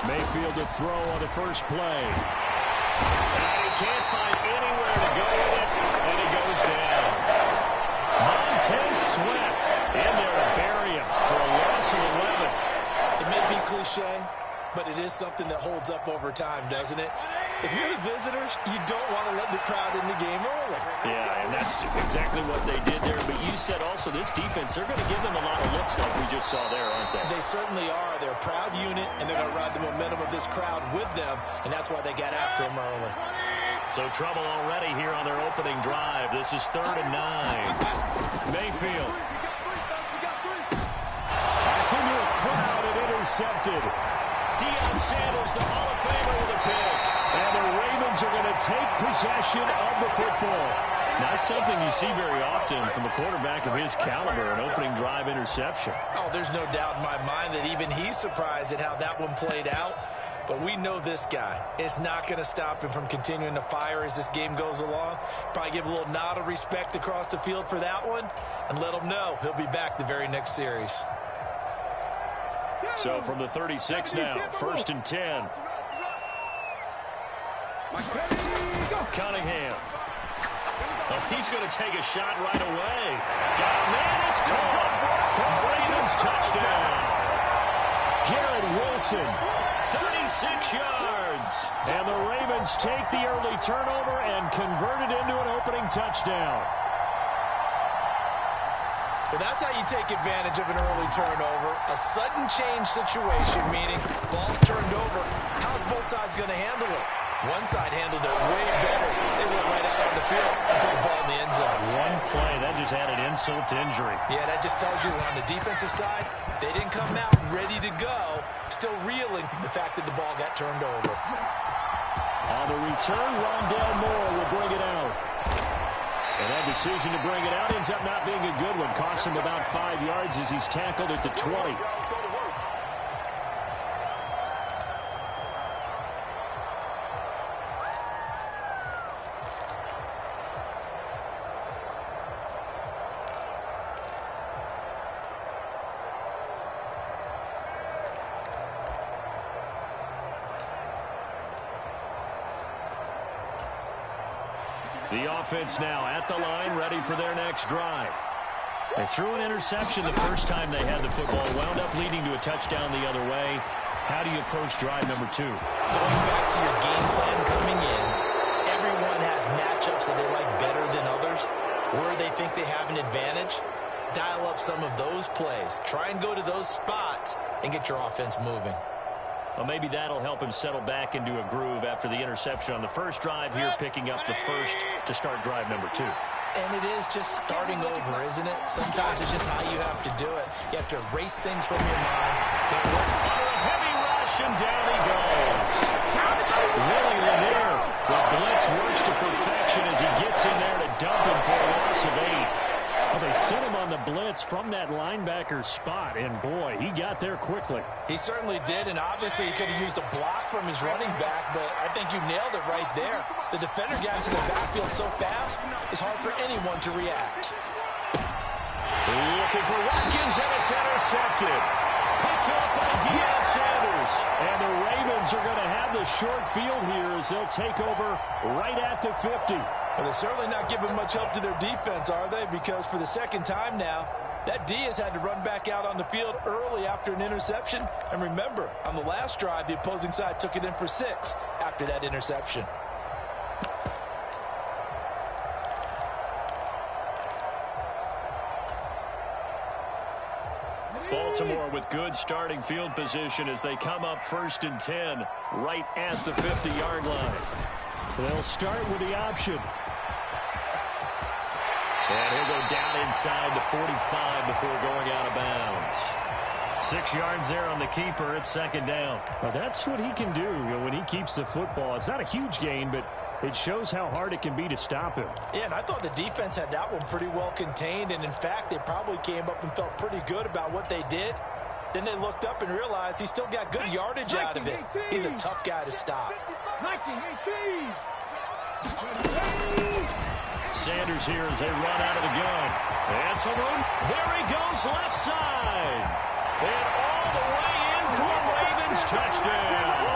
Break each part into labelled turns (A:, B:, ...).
A: Mayfield to throw on the first play. And he can't find anywhere to go with it, and he goes down. Montez Sweat in there to bury him for a loss of 11.
B: It may be cliche, but it is something that holds up over time, doesn't it? If you're the visitors, you don't want to let the crowd in the game early.
A: Yeah, and that's exactly what they did there. But you said also this defense, they're going to give them a lot of looks like we just saw there, aren't they?
B: They certainly are. They're a proud unit, and they're going to ride the momentum of this crowd with them, and that's why they got after them early.
A: So trouble already here on their opening drive. This is 3rd and 9. Mayfield. That's into a crowd and intercepted. Deion Sanders, the Hall of Famer, with a pick. And the Ravens are going to take possession of the football. Not something you see very often from a quarterback of his caliber, an opening drive interception.
B: Oh, there's no doubt in my mind that even he's surprised at how that one played out. But we know this guy. It's not going to stop him from continuing to fire as this game goes along. Probably give a little nod of respect across the field for that one and let him know he'll be back the very next series.
A: So from the 36 now, 1st and 10. Cunningham. Oh, he's going to take a shot right away. Got a man, it's caught for a Ravens touchdown. Garrett Wilson, 36 yards. And the Ravens take the early turnover and convert it into an opening touchdown.
B: Well, that's how you take advantage of an early turnover. A sudden change situation, meaning ball's turned over. How's both sides going to handle it? One side handled it way better. They went right out on the field and put the ball in the end zone.
A: One play, that just added insult to injury.
B: Yeah, that just tells you on the defensive side, they didn't come out ready to go, still reeling from the fact that the ball got turned over.
A: On the return, Rondale Moore will bring it out. And that decision to bring it out ends up not being a good one. Costs him about 5 yards as he's tackled at the 20. The offense now at the line, ready for their next drive. They threw an interception the first time they had the football, wound up leading to a touchdown the other way. How do you approach drive number 2?
B: Going back to your game plan coming in, everyone has matchups that they like better than others. Where they think they have an advantage, dial up some of those plays. Try and go to those spots and get your offense moving.
A: Well, maybe that'll help him settle back into a groove after the interception on the first drive here, picking up the first to start drive number 2.
B: And it is just starting over, isn't it? Sometimes it's just how you have to do it. You have to erase things from your mind.
A: Under a heavy rush, and down he goes. Willie Lanier, the blitz works to perfection as he gets in there to dump him for a loss of 8. Well, they sent him on the blitz from that linebacker spot, and boy, he got there quickly.
B: He certainly did, and obviously he could have used a block from his running back, but I think you nailed it right there. The defender got into the backfield so fast, it's hard for anyone to react.
A: Looking for Watkins, and it's intercepted. Picked up by Deion Sanders. And the Ravens are going to have the short field here as they'll take over right at the 50.
B: Well, they're certainly not giving much help to their defense, are they? Because for the second time now, that D has had to run back out on the field early after an interception. And remember, on the last drive, the opposing side took it in for 6 after that interception.
A: Baltimore with good starting field position as they come up 1st and 10 right at the 50-yard line. They'll start with the option. And he'll go down inside the 45 before going out of bounds. 6 yards there on the keeper. It's 2nd down. Well, that's what he can do, when he keeps the football. It's not a huge gain, but it shows how hard it can be to stop him.
B: Yeah, and I thought the defense had that one pretty well contained. And, in fact, they probably came up and felt pretty good about what they did. Then they looked up and realized he still got good yardage out of it. He's a tough guy to stop.
A: Sanders here as they run out of the gun. And some room. There he goes, left side. And all the way in for a Ravens touchdown.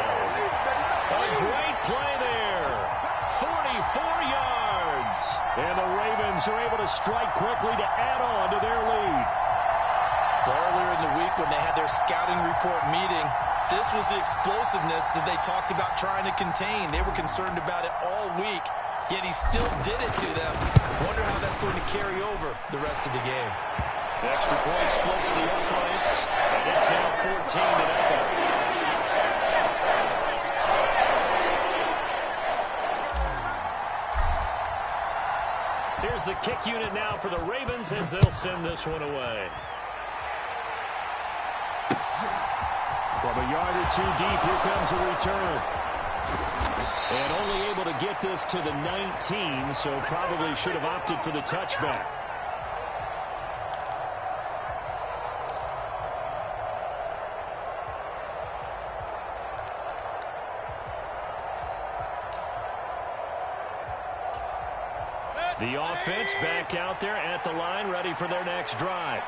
A: And the Ravens are able to strike quickly to add on to their lead.
B: Well, earlier in the week when they had their scouting report meeting, this was the explosiveness that they talked about trying to contain. They were concerned about it all week, yet he still did it to them. Wonder how that's going to carry over the rest of the game.
A: The extra point splits the uprights, and it's now 14-0. Here's the kick unit now for the Ravens as they'll send this one away. From a yard or two deep, here comes a return. And only able to get this to the 19, so probably should have opted for the touchback. The offense back out there at the line, ready for their next drive.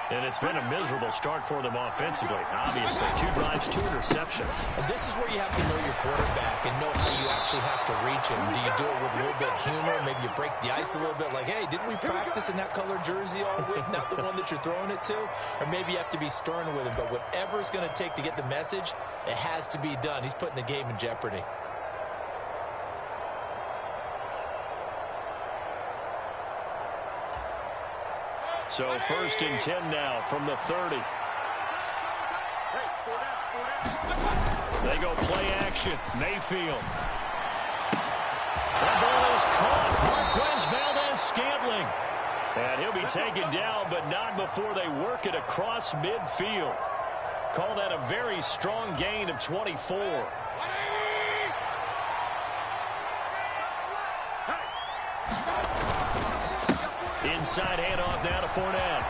A: And it's been a miserable start for them offensively. Obviously, 2 drives, 2 interceptions.
B: And this is where you have to know your quarterback and know how you actually have to reach him. Do you do it with a little bit of humor? Maybe you break the ice a little bit like, hey, didn't we practice in that color jersey all week? Not the one that you're throwing it to? Or maybe you have to be stern with him. But whatever it's going to take to get the message, it has to be done. He's putting the game in jeopardy.
A: So 1st and 10 now from the 30. They go play action. Mayfield. That ball is caught. Marquez Valdez-Scantling. And he'll be taken down, but not before they work it across midfield. Call that a very strong gain of 24. Inside handoff now to Fournette.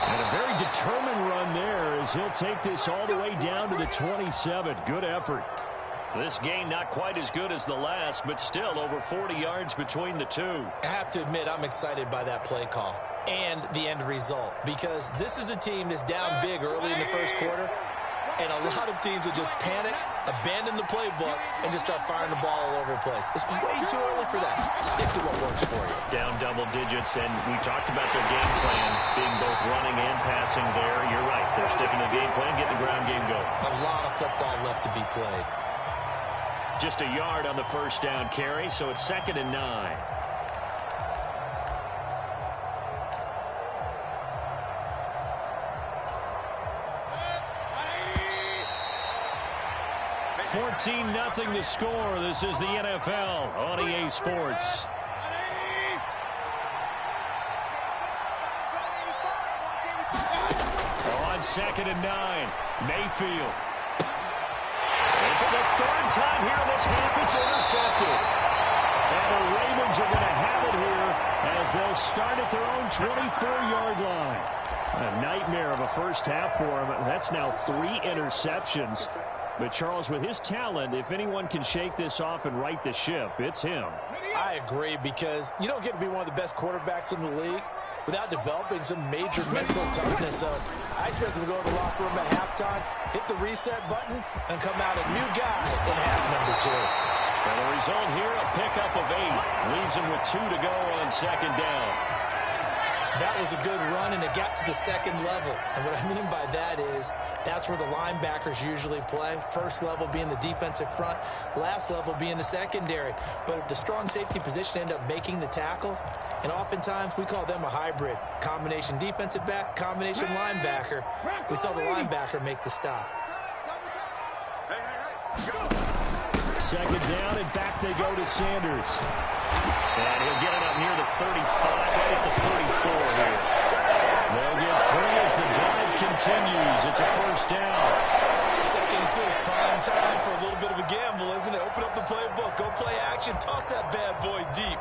A: And a very determined run there as he'll take this all the way down to the 27. Good effort. This game not quite as good as the last, but still over 40 yards between the two.
B: I have to admit, I'm excited by that play call and the end result, because this is a team that's down big early in the first quarter, and a lot of teams will just panic, abandon the playbook, and just start firing the ball all over the place. It's way too early for that. Stick to what works for you.
A: Down double digits, and we talked about their game plan being both running and passing there. You're right. They're sticking to the game plan, getting the ground game going.
B: A lot of football left to be played.
A: Just a yard on the first down carry, so it's 2nd and 9. $14-0 to score. This is the NFL on EA Sports. On 2nd and 9, Mayfield. And for the 3rd time here in this half, it's intercepted. And the Ravens are going to have it here as they'll start at their own 24-yard line. A nightmare of a first half for him. That's now 3 interceptions. But, Charles, with his talent, if anyone can shake this off and right the ship, it's him.
B: I agree, because you don't get to be one of the best quarterbacks in the league without developing some major mental toughness. So I expect him to go to the locker room at halftime, hit the reset button, and come out a new guy in half number 2.
A: And the result here, a pickup of 8. Leaves him with 2 to go on 2nd down.
B: That was a good run, and it got to the 2nd level. And what I mean by that is that's where the linebackers usually play. First level being the defensive front, last level being the secondary. But if the strong safety position end up making the tackle, and oftentimes we call them a hybrid. Combination defensive back, combination linebacker. We saw the linebacker make the stop.
A: 2nd down, and back they go to Sanders. And he'll get it up near the 35, right at the 34 here. They'll get 3 as the drive continues. It's a 1st down.
B: 2nd and 2 is prime time for a little bit of a gamble, isn't it? Open up the playbook, go play action, toss that bad boy deep.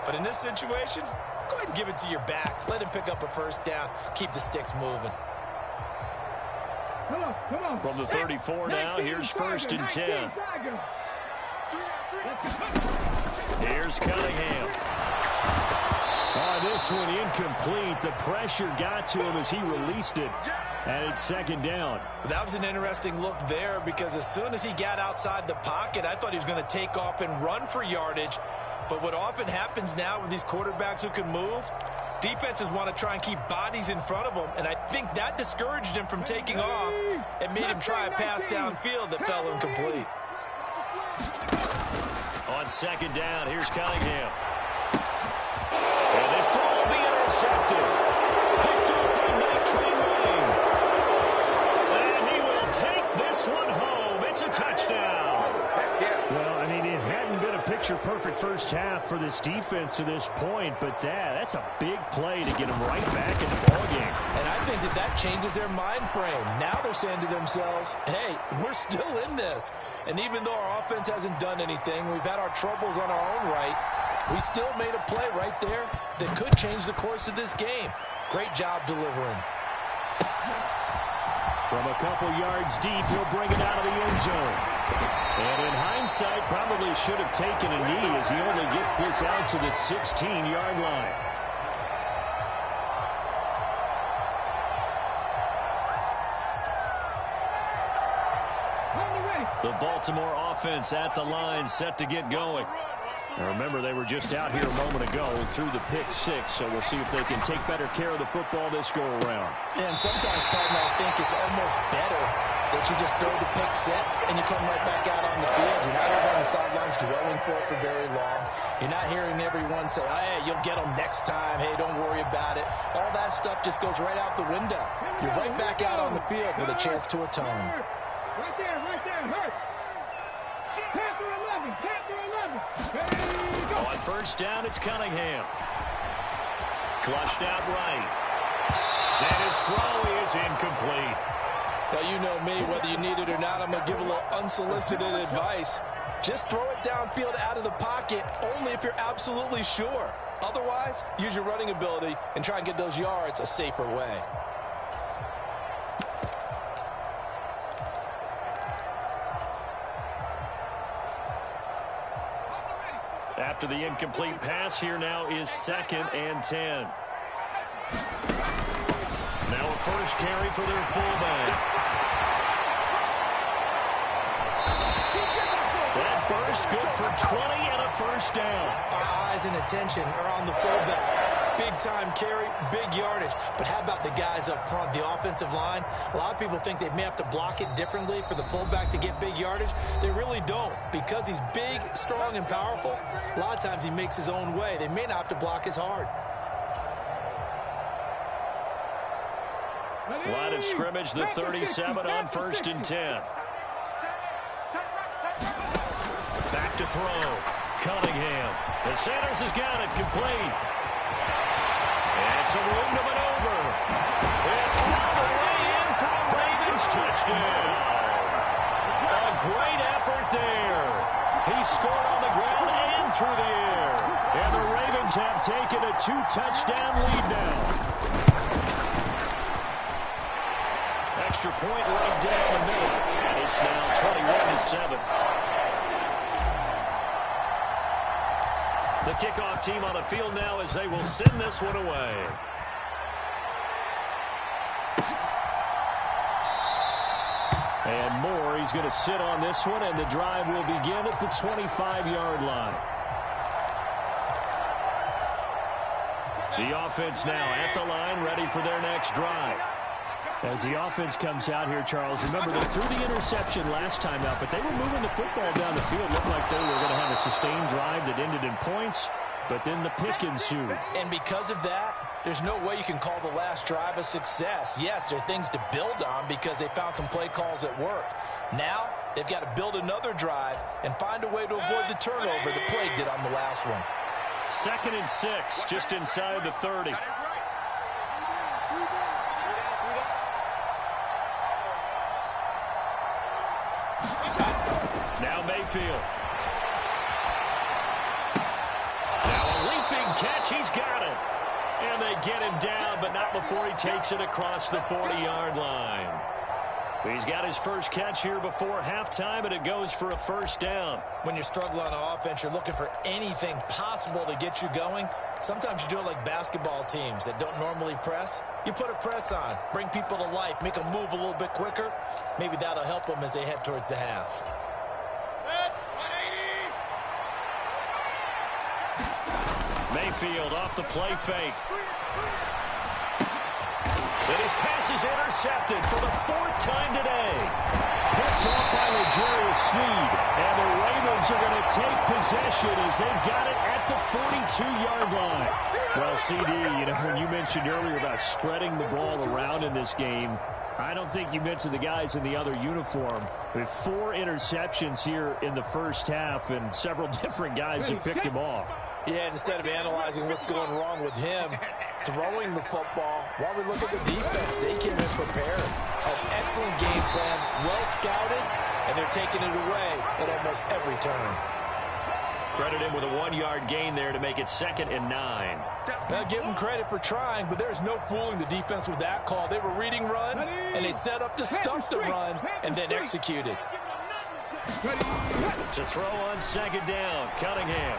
B: But in this situation, go ahead and give it to your back. Let him pick up a 1st down. Keep the sticks moving.
A: From the 34 now, here's 1st and 10. Here's Cunningham. This one incomplete. The pressure got to him as he released it. And it's 2nd down.
B: That was an interesting look there, because as soon as he got outside the pocket, I thought he was going to take off and run for yardage. But what often happens now with these quarterbacks who can move, defenses want to try and keep bodies in front of them, and I think that discouraged him from taking off and made him try a pass downfield that fell incomplete.
A: On second down, here's Cunningham. And this throw will be intercepted. Picked up by Mike Train. And he will take this one home. It's a touchdown.
C: Well, I mean, it hadn't been a picture-perfect first half for this defense to this point, but that's a big play to get them right back in the ballgame.
B: And I think that changes their mind frame. Now they're saying to themselves, hey, we're still in this. And even though our offense hasn't done anything, we've had our troubles on our own right, we still made a play right there that could change the course of this game. Great job delivering.
C: From a couple yards deep, he'll bring it out of the end zone. And in hindsight, probably should have taken a knee as he only gets this out to the 16-yard line.
A: The Baltimore offense at the line, set to get going.
C: Now remember, they were just out here a moment ago through the pick six, so we'll see if they can take better care of the football this go-around.
B: And sometimes, partner, I think it's almost better that you just throw the pick six and you come right back out on the field. You're not over on the sidelines dwelling for it for very long. You're not hearing everyone say, oh, hey, you'll get them next time. Hey, don't worry about it. All that stuff just goes right out the window. You're right back out on the field with a chance to atone.
D: Right there, hurt. Panther 11, Panther 11.
A: On first down, it's Cunningham. Flushed out right. And his throw is incomplete.
B: Well, you know me, whether you need it or not, I'm going to give a little unsolicited advice. Just throw it downfield out of the pocket, only if you're absolutely sure. Otherwise, use your running ability and try and get those yards a safer way.
A: After the incomplete pass, here now is 2nd and 10. Now a first carry for their fullback. That burst good for 20 and a first down.
B: Our eyes and attention are on the fullback. Big time carry, big yardage. But how about the guys up front, the offensive line? A lot of people think they may have to block it differently for the fullback to get big yardage. They really don't. Because he's big, strong, and powerful, a lot of times he makes his own way. They may not have to block as hard.
A: Line of scrimmage, the 37 on 1st and 10. Back to throw. Cunningham. The Sanders has got it complete. And some room to maneuver. And all the way in for a Ravens touchdown. A great effort there. He scored on the ground and through the air. And the Ravens have taken a 2-touchdown lead now. Extra point right down the middle. And it's now 21-7. The kickoff team on the field now as they will send this one away. And Moore, he's going to sit on this one, and the drive will begin at the 25-yard line. The offense now at the line, ready for their next drive.
C: As the offense comes out here, Charles, remember they threw the interception last time out, but they were moving the football down the field. Looked like they were going to have a sustained drive that ended in points, but then the pick ensued.
B: And because of that, there's no way you can call the last drive a success. Yes, there are things to build on because they found some play calls that work. Now, they've got to build another drive and find a way to avoid the turnover that plagued it on the last one.
A: 2nd and 6, just inside the 30. Now Mayfield. Now a leaping catch. He's got it. And they get him down, but not before he takes it across the 40-yard line. He's got his first catch here before halftime, and it goes for a first down.
B: When you're struggling on offense, you're looking for anything possible to get you going. Sometimes you do it like basketball teams that don't normally press. You put a press on, bring people to life, make them move a little bit quicker. Maybe that'll help them as they head towards the half.
A: Mayfield off the play fake. And his pass is intercepted for the 4th time today.
C: Picked off by L'Jarius Sneed. And the Ravens are going to take possession as they've got it at the 42-yard line. Well, CD, when you mentioned earlier about spreading the ball around in this game, I don't think you mentioned the guys in the other uniform. With 4 interceptions here in the first half, and several different guys have picked him off.
B: Yeah, instead of analyzing what's going wrong with him, throwing the football, while we look at the defense, they came in prepared. An excellent game plan, well scouted, and they're taking it away at almost every turn.
A: Credit him with a 1-yard gain there to make it 2nd and 9.
B: Now, give them credit for trying, but there's no fooling the defense with that call. They were reading run, and they set up to stuff the run and then executed.
A: To throw on 2nd down, Cunningham.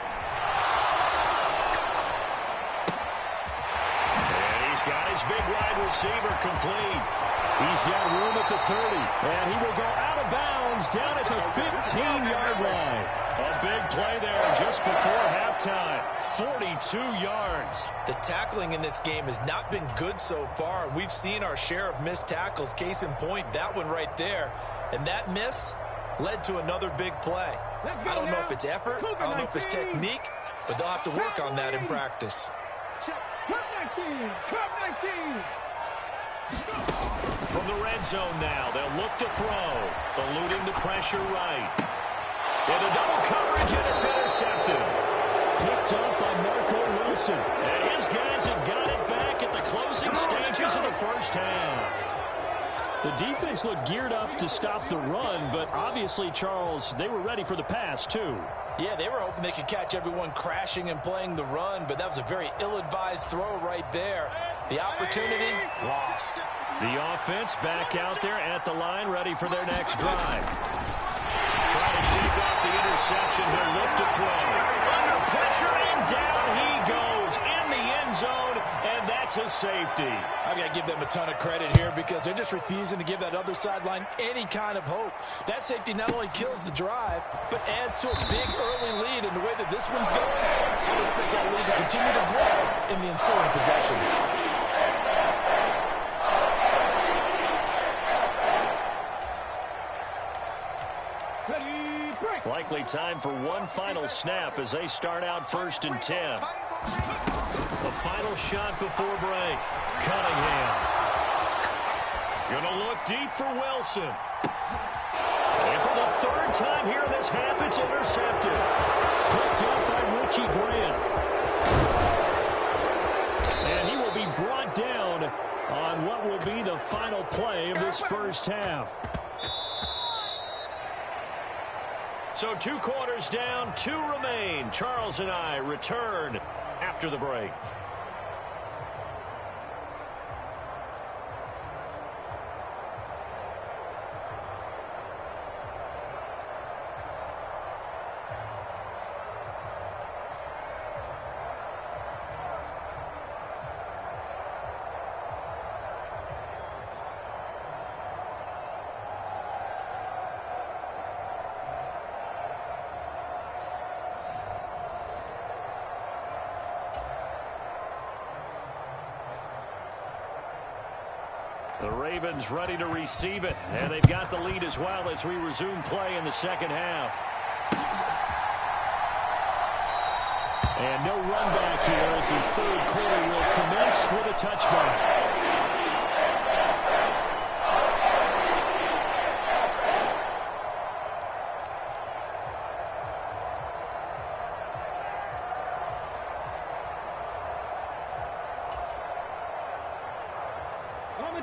A: And he's got his big wide receiver complete.
C: He's got room at the 30, and he will go out of bounds down at the 15-yard line.
A: A big play there just before halftime. 42 yards.
B: The tackling in this game has not been good so far. We've seen our share of missed tackles. Case in point, that one right there. And that miss led to another big play. I don't know if it's effort, I don't know if it's technique, but they'll have to work on that in practice.
A: From the red zone now, they'll look to throw. Eluding the pressure right. Into double coverage, and it's intercepted.
C: Picked up by Marco Wilson.
A: And his guys have got it back at the closing stages of the first half.
C: The defense looked geared up to stop the run, but obviously, Charles, they were ready for the pass, too.
B: Yeah, they were hoping they could catch everyone crashing and playing the run, but that was a very ill-advised throw right there. The opportunity, lost.
A: The offense back out there at the line, ready for their next drive. Trying to shake off the interception. He'll look to throw. Under pressure, and down he goes in the end zone, and that's a safety.
B: I've got to give them a ton of credit here because they're just refusing to give that other sideline any kind of hope. That safety not only kills the drive, but adds to a big early lead. And the way that this one's going, I would expect that lead to continue to grow in the ensuing possessions.
A: Likely time for one final snap as they start out 1st and 10. The final shot before break. Cunningham. Gonna look deep for Wilson. And for the 3rd time here in this half, it's intercepted.
C: Picked up by Richie Grant. And he will be brought down on what will be the final play of this first half.
A: So 2 quarters down, 2 remain. Charles and I return after the break. The Ravens ready to receive it, and they've got the lead as well as we resume play in the second half.
C: And no run back here as the 3rd quarter will commence with a touchback.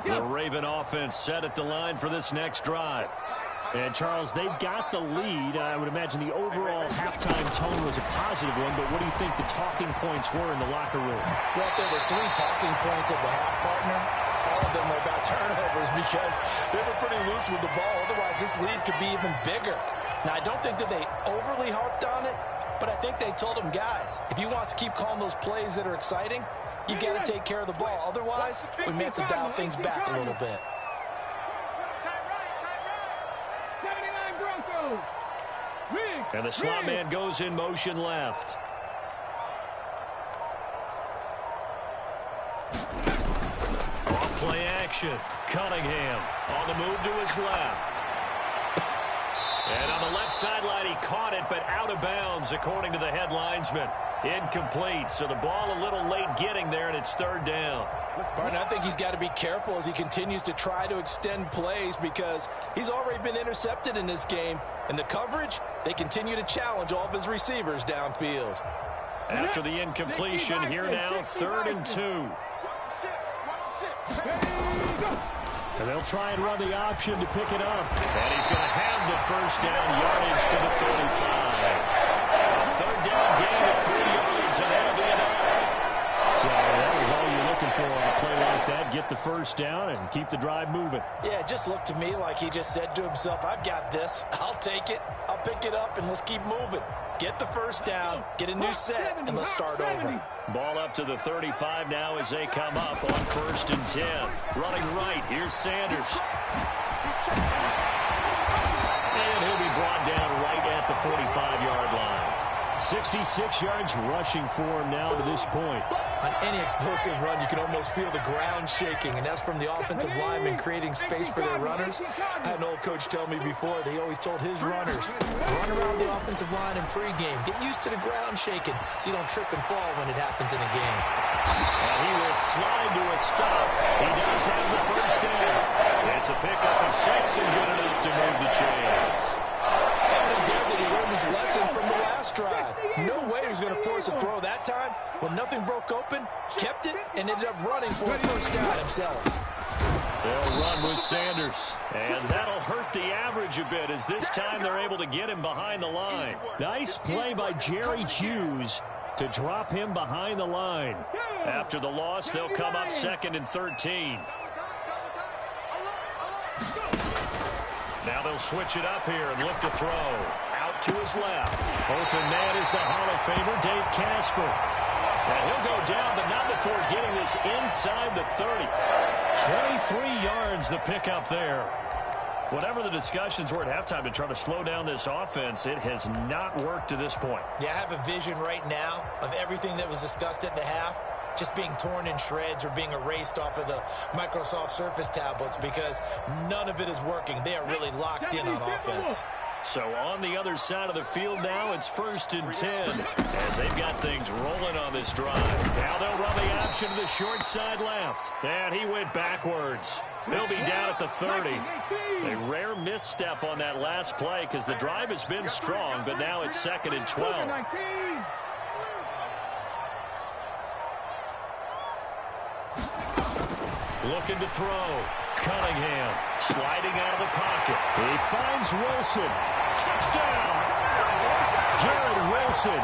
A: The Raven offense set at the line for this next drive.
C: And, Charles, they've got the lead. I would imagine the overall halftime tone was a positive one, but what do you think the talking points were in the locker room?
B: Well, there were 3 talking points of the half, partner. All of them were about turnovers because they were pretty loose with the ball. Otherwise, this lead could be even bigger. Now, I don't think that they overly harped on it, but I think they told them, guys, if you want to keep calling those plays that are exciting, you got to take care of the ball. Otherwise, we may have to dial things back a little bit.
A: And the slot man goes in motion left. action. Cunningham on the move to his left. And on the left sideline, he caught it, but out of bounds, according to the head linesman. Incomplete, so the ball a little late getting there, and it's third down.
B: Barton, I think he's got to be careful as he continues to try to extend plays because he's already been intercepted in this game. And the coverage, they continue to challenge all of his receivers downfield.
A: After the incompletion, here now, 3rd and 2.
C: And they'll try and run the option to pick it up.
A: And he's going to have the first down, yardage to the 35. A third down gain of 3 yards, and that'll be enough.
C: So that was all you're looking for on a play like that. Get the first down and keep the drive moving.
B: Yeah, it just looked to me like he just said to himself, I've got this. I'll take it. I'll pick it up, and let's keep moving. Get the first down, get a new set, and let's start over.
A: Ball up to the 35 now as they come up on 1st and 10. Running right, here's Sanders. And he'll be brought down right at the 45-yard line.
C: 66 yards rushing for him now to this point.
B: On any explosive run, you can almost feel the ground shaking, and that's from the offensive linemen creating space for their runners. I had an old coach tell me before, they always told his runners, run around the offensive line in pregame. Get used to the ground shaking so you don't trip and fall when it happens in a game.
A: And he will slide to a stop. He does have the first down. It's a pickup of 6 and good enough to move the chains.
B: Evident there that he learned his lesson from the last drive. No way he was going to force a throw that time. When nothing broke open, kept it, and ended up running for a first down himself.
A: They'll run with Sanders. And that'll hurt the average a bit as this time they're able to get him behind the line.
C: Nice play by Jerry Hughes to drop him behind the line.
A: After the loss, they'll come up 2nd and 13. Now they'll switch it up here and look to throw. Out to his left. Open man is the Hall of Famer, Dave Casper. And he'll go down, but not before getting this inside the 30. 23 yards the pickup there. Whatever the discussions were at halftime to try to slow down this offense, it has not worked to this point.
B: Yeah, I have a vision right now of everything that was discussed at the half just being torn in shreds or being erased off of the Microsoft Surface tablets because none of it is working. They are really locked in on offense.
A: So on the other side of the field now, it's 1st and 10 as they've got things rolling on this drive. Now they'll run the option to the short side left. And he went backwards. He'll be down at the 30. A rare misstep on that last play because the drive has been strong, but now it's 2nd and 12. Looking to throw. Cunningham sliding out of the pocket.
C: He finds Wilson.
A: Touchdown! Jared Wilson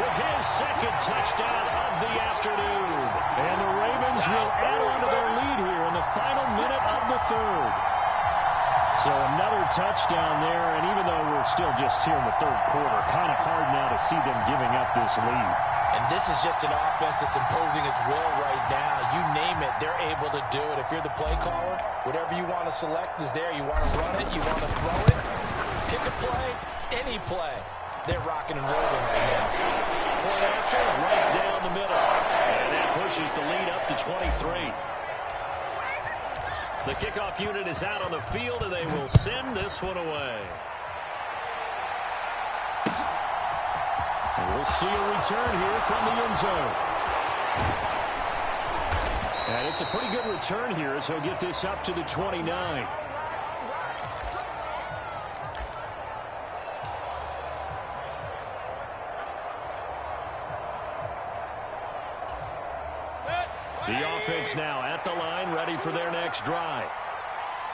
A: with his 2nd touchdown of the afternoon.
C: And the Ravens will add on to their lead here in the final minute of the 3rd. So another touchdown there, and even though we're still just here in the 3rd quarter, kind of hard now to see them giving up this lead.
B: And this is just an offense that's imposing its will right now. You name it, they're able to do it. If you're the play caller, whatever you want to select is there. You want to run it, you want to throw it, pick a play, any play. They're rocking and rolling right now.
A: Point after, right down the middle. And that pushes the lead up to 23. The kickoff unit is out on the field, and they will send this one away.
C: And we'll see a return here from the end zone. And it's a pretty good return here as he'll get this up to the 29. The offense now at the line, ready for their next drive.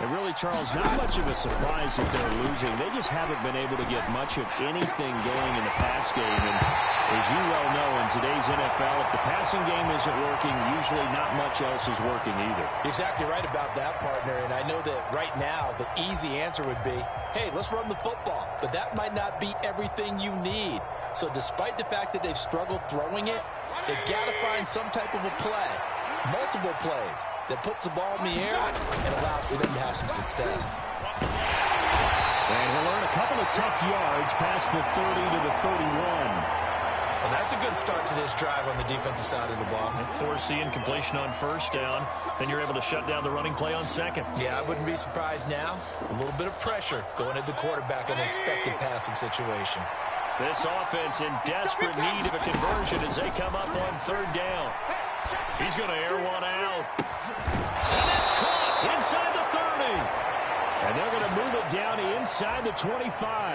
C: And really, Charles, not much of a surprise that they're losing. They just haven't been able to get much of anything going in the pass game. And as you well know, in today's NFL, if the passing game isn't working, usually not much else is working either.
B: You're exactly right about that, partner. And I know that right now the easy answer would be, hey, let's run the football. But that might not be everything you need. So despite the fact that they've struggled throwing it, they've got to find some type of a play. Multiple plays that puts the ball in the air and allows for them to have some success.
C: And he'll earn a couple of tough yards past the 30 to the 31.
B: And that's a good start to this drive on the defensive side of the ball.
C: And forcing completion on first down. Then you're able to shut down the running play on second.
B: Yeah, I wouldn't be surprised now. A little bit of pressure going at the quarterback in an expected passing situation.
C: This offense in desperate need of a conversion as they come up on third down. He's going to air one out. And that's caught inside the 30. And they're going to move it down inside the 25.